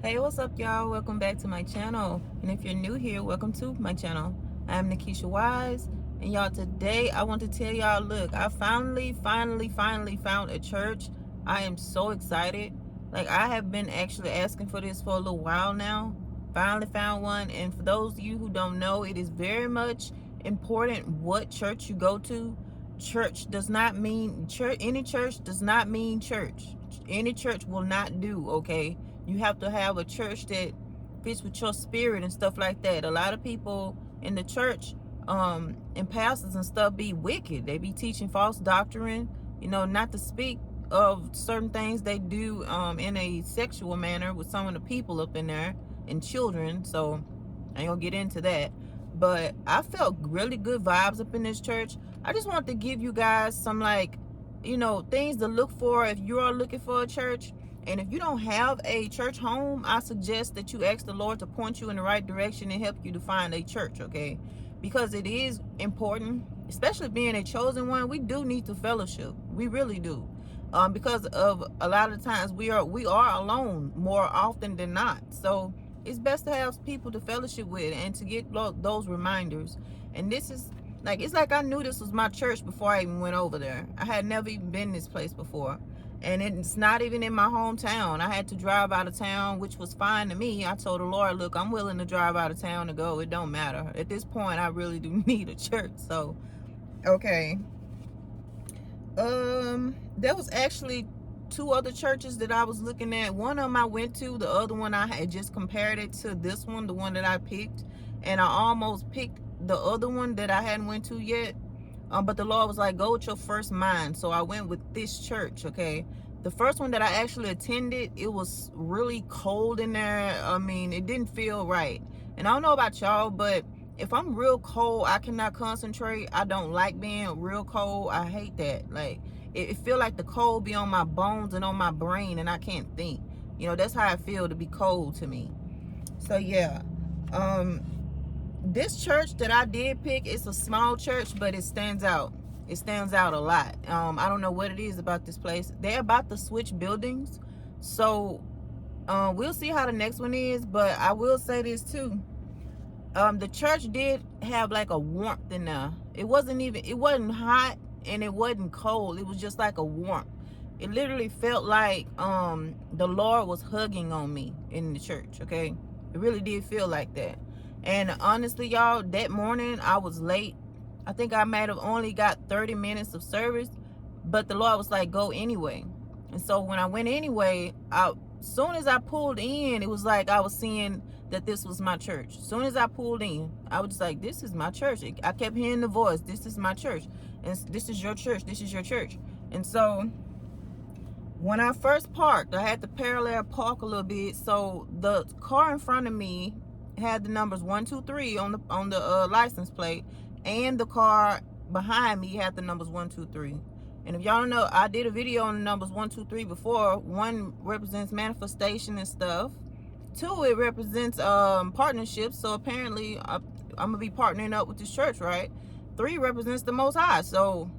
Hey, what's up, y'all? Welcome back to my channel. And if you're new here, welcome to my channel. I'm Nikisha Wise, and y'all, today I want to tell y'all, look, I finally found a church. I am so excited. Like, I have been actually asking for this for a little while now. Finally found one, and for those of you who don't know, it is very much important what church you go to. Church does not mean church. Any church does not mean church. Any church will not do, okay? You have to have a church that fits with your spirit and stuff like that. A lot of people in the church, and pastors and stuff, be wicked. They be teaching false doctrine, not to speak of certain things they do in a sexual manner with some of the people up in there and children. So I ain't gonna get into that. But I felt really good vibes up in this church. I just want to give you guys some, like, things to look for if you are looking for a church. And if you don't have a church home, I suggest that you ask the Lord to point you in the right direction and help you to find a church, okay? Because it is important, especially being a chosen one. We do need to fellowship. We really do. Because of a lot of times we are alone more often than not. So it's best to have people to fellowship with and to get those reminders. And this is like, it's like I knew this was my church before I even went over there. I had never even been this place before. And it's not even in my hometown. I had to drive out of town, which was fine to me. I told the Lord, look, I'm willing to drive out of town to go. It don't matter. At this point, I really do need a church. So, okay. There was actually two other churches that I was looking at. One of them I went to. The other one I had just compared it to this one, the one that I picked. And I almost picked the other one that I hadn't went to yet. But the Lord was like, go with your first mind. So I went with this church, okay? The first one that I actually attended, it was really cold in there. I mean, it didn't feel right. And I don't know about y'all, but if I'm real cold, I cannot concentrate. I don't like being real cold. I hate that. Like, it feel like the cold be on my bones and on my brain, and I can't think. That's how I feel to be cold to me. So, yeah. This church that I did pick, it's a small church, but it stands out. It stands out a lot. I don't know what it is about this place. They're about to switch buildings. So we'll see how the next one is. But I will say this too. The church did have like a warmth in there. It wasn't hot and it wasn't cold. It was just like a warmth. It literally felt like the Lord was hugging on me in the church, okay? It really did feel like that. And honestly, y'all, that morning I was late. I think I might have only got 30 minutes of service, but the Lord was like, go anyway. And so when I went anyway, soon as I pulled in, it was like I was seeing that this was my church. As soon as I pulled in, I was just like, this is my church. I kept hearing the voice, this is my church. And this is your church. This is your church. And so when I first parked, I had to parallel park a little bit. So the car in front of me had the numbers 123 on the license plate, and the car behind me had the numbers 123. And if y'all don't know, I did a video on the numbers 123 before. One represents manifestation and stuff. Two, it represents partnerships. So apparently I'm gonna be partnering up with this church, right? Three represents the Most High. So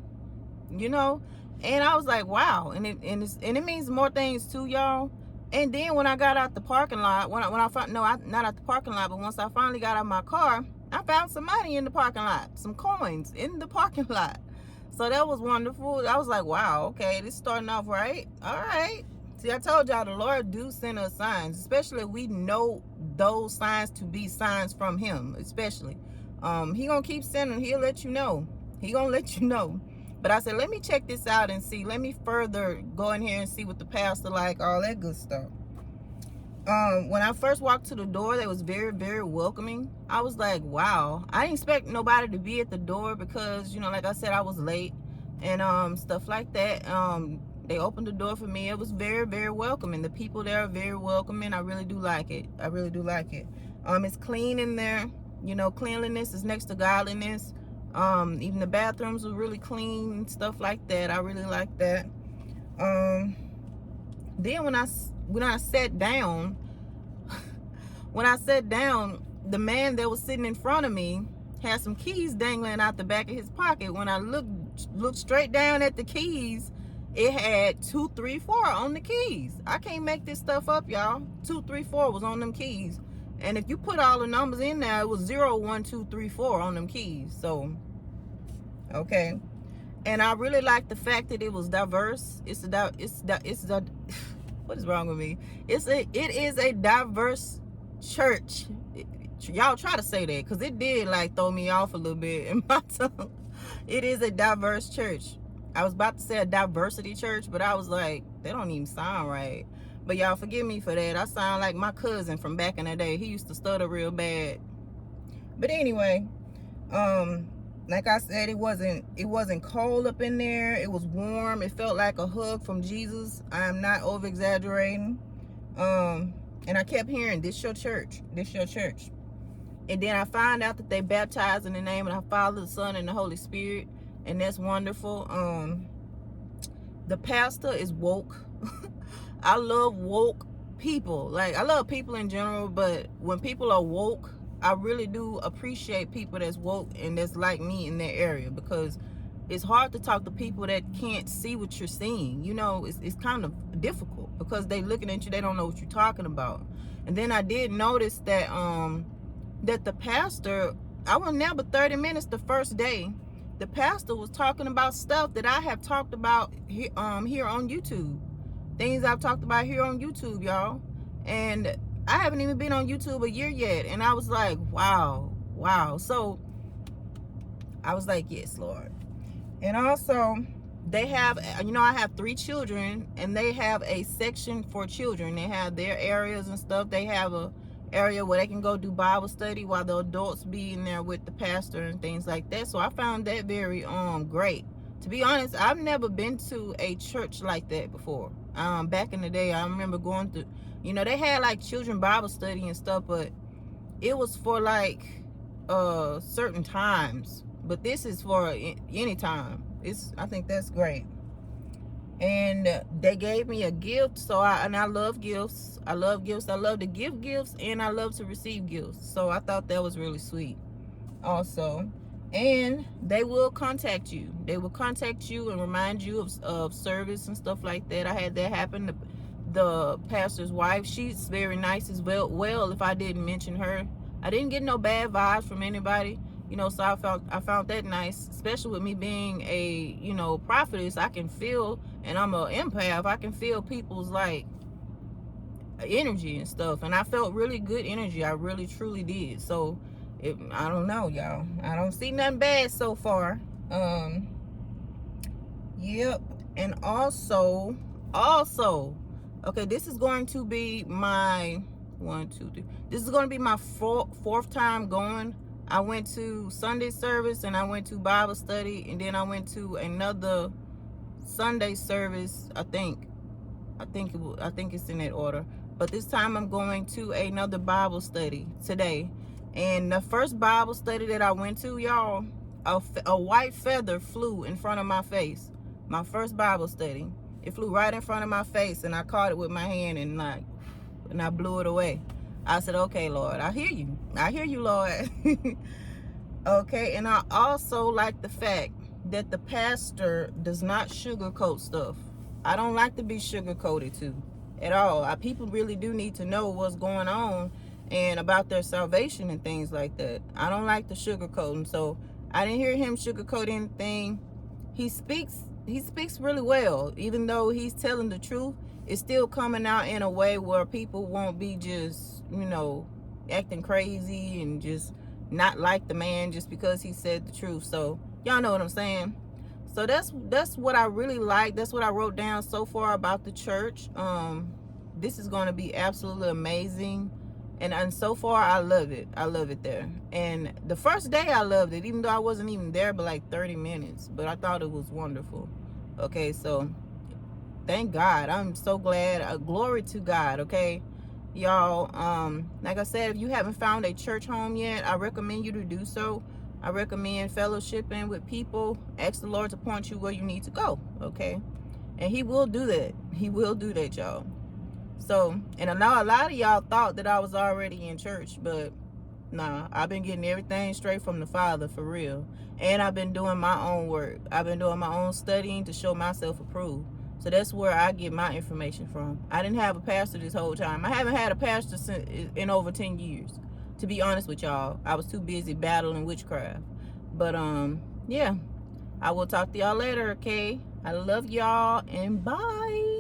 and I was like, wow. And it means more things too, y'all. And then when I got out the parking lot, not out the parking lot, but once I finally got out of my car, I found some money in the parking lot, some coins in the parking lot. So that was wonderful. I was like, wow, okay, this is starting off right. All right. See, I told y'all the Lord do send us signs, especially if we know those signs to be signs from him, especially. He gonna keep sending, he'll let you know. He gonna let you know. But I said, let me check this out and see. Let me further go in here and see what the pastor like, all that good stuff. When I first walked to the door, they was very, very welcoming. I was like, wow. I didn't expect nobody to be at the door because, like I said, I was late and stuff like that. They opened the door for me. It was very, very welcoming. The people there are very welcoming. I really do like it. I really do like it. It's clean in there. Cleanliness is next to godliness. Even the bathrooms were really clean and stuff like that. I really like that. Then when I sat down, the man that was sitting in front of me had some keys dangling out the back of his pocket. When I looked straight down at the keys, it had 234 on the keys. I can't make this stuff up, y'all. 234 was on them keys. And if you put all the numbers in there, it was 0, 1, 2, 3, 4 on them keys. So, okay. And I really like the fact that it was diverse. What is wrong with me? It is a diverse church. Y'all try to say that, because it did like throw me off a little bit in my tongue. It is a diverse church. I was about to say a diversity church, but I was like, they don't even sound right. But y'all forgive me for that. I sound like my cousin from back in the day. He used to stutter real bad. But anyway, like I said, it wasn't cold up in there. It was warm. It felt like a hug from Jesus. I'm not over exaggerating. And I kept hearing, this your church. This your church. And then I found out that they baptize in the name of the Father, the Son, and the Holy Spirit. And that's wonderful. The pastor is woke. I love woke people. Like, I love people in general, but when people are woke, I really do appreciate people that's woke and that's like me in that area, because it's hard to talk to people that can't see what you're seeing. You know, it's kind of difficult because they looking at you, they don't know what you're talking about. And then I did notice that that the pastor, I was there but 30 minutes the first day. The pastor was talking about stuff that I have talked about here on YouTube. Things I've talked about here on YouTube, y'all. And I haven't even been on YouTube a year yet. And I was like, wow. So I was like, yes, Lord. And also, they have, I have 3 children, and they have a section for children. They have their areas and stuff. They have a area where they can go do Bible study while the adults be in there with the pastor and things like that. So I found that very great. To be honest, I've never been to a church like that before. Back in the day, I remember going through, they had like children Bible study and stuff, but it was for like certain times. But this is for any time. I think that's great. And they gave me a gift. So I love gifts. I love gifts. I love to give gifts, and I love to receive gifts. So I thought that was really sweet also. And they will contact you. They will contact you and remind you of service and stuff like that. I had that happen. The pastor's wife, she's very nice as well, if I didn't mention her. I didn't get no bad vibes from anybody. So I found that nice, especially with me being a, prophetess. I can feel, and I'm an empath, I can feel people's like energy and stuff. And I felt really good energy. I really truly did. So I don't know, y'all. I don't see nothing bad so far. Yep. And also, okay, this is going to be my this is going to be my fourth time going. I went to Sunday service, and I went to Bible study, and then I went to another Sunday service. I think it's in that order. But this time I'm going to another Bible study today. And the first Bible study that I went to, y'all, a white feather flew in front of my face. My first Bible study, it flew right in front of my face, and I caught it with my hand, and I blew it away. I said, okay, Lord, I hear you, Lord. Okay. And I also like the fact that the pastor does not sugarcoat stuff. I don't like to be sugarcoated to at all. People really do need to know what's going on and about their salvation and things like that. I don't like the sugarcoating. So I didn't hear him sugarcoat anything. He speaks really well. Even though he's telling the truth, it's still coming out in a way where people won't be just, acting crazy and just not like the man just because he said the truth. So y'all know what I'm saying. So that's what I really like. That's what I wrote down so far about the church. This is going to be absolutely amazing. And so far, I love it. I love it there. And the first day, I loved it, even though I wasn't even there but like 30 minutes. But I thought it was wonderful. Okay, so thank God. I'm so glad. Glory to God, okay? Y'all, like I said, if you haven't found a church home yet, I recommend you to do so. I recommend fellowshipping with people. Ask the Lord to point you where you need to go, okay? And he will do that. He will do that, y'all. So, and I know a lot of y'all thought that I was already in church, but nah, I've been getting everything straight from the Father, for real. And I've been doing my own work. I've been doing my own studying to show myself approved. So that's where I get my information from. I didn't have a pastor this whole time. I haven't had a pastor in over 10 years. To be honest with y'all, I was too busy battling witchcraft. But yeah, I will talk to y'all later, okay? I love y'all, and bye.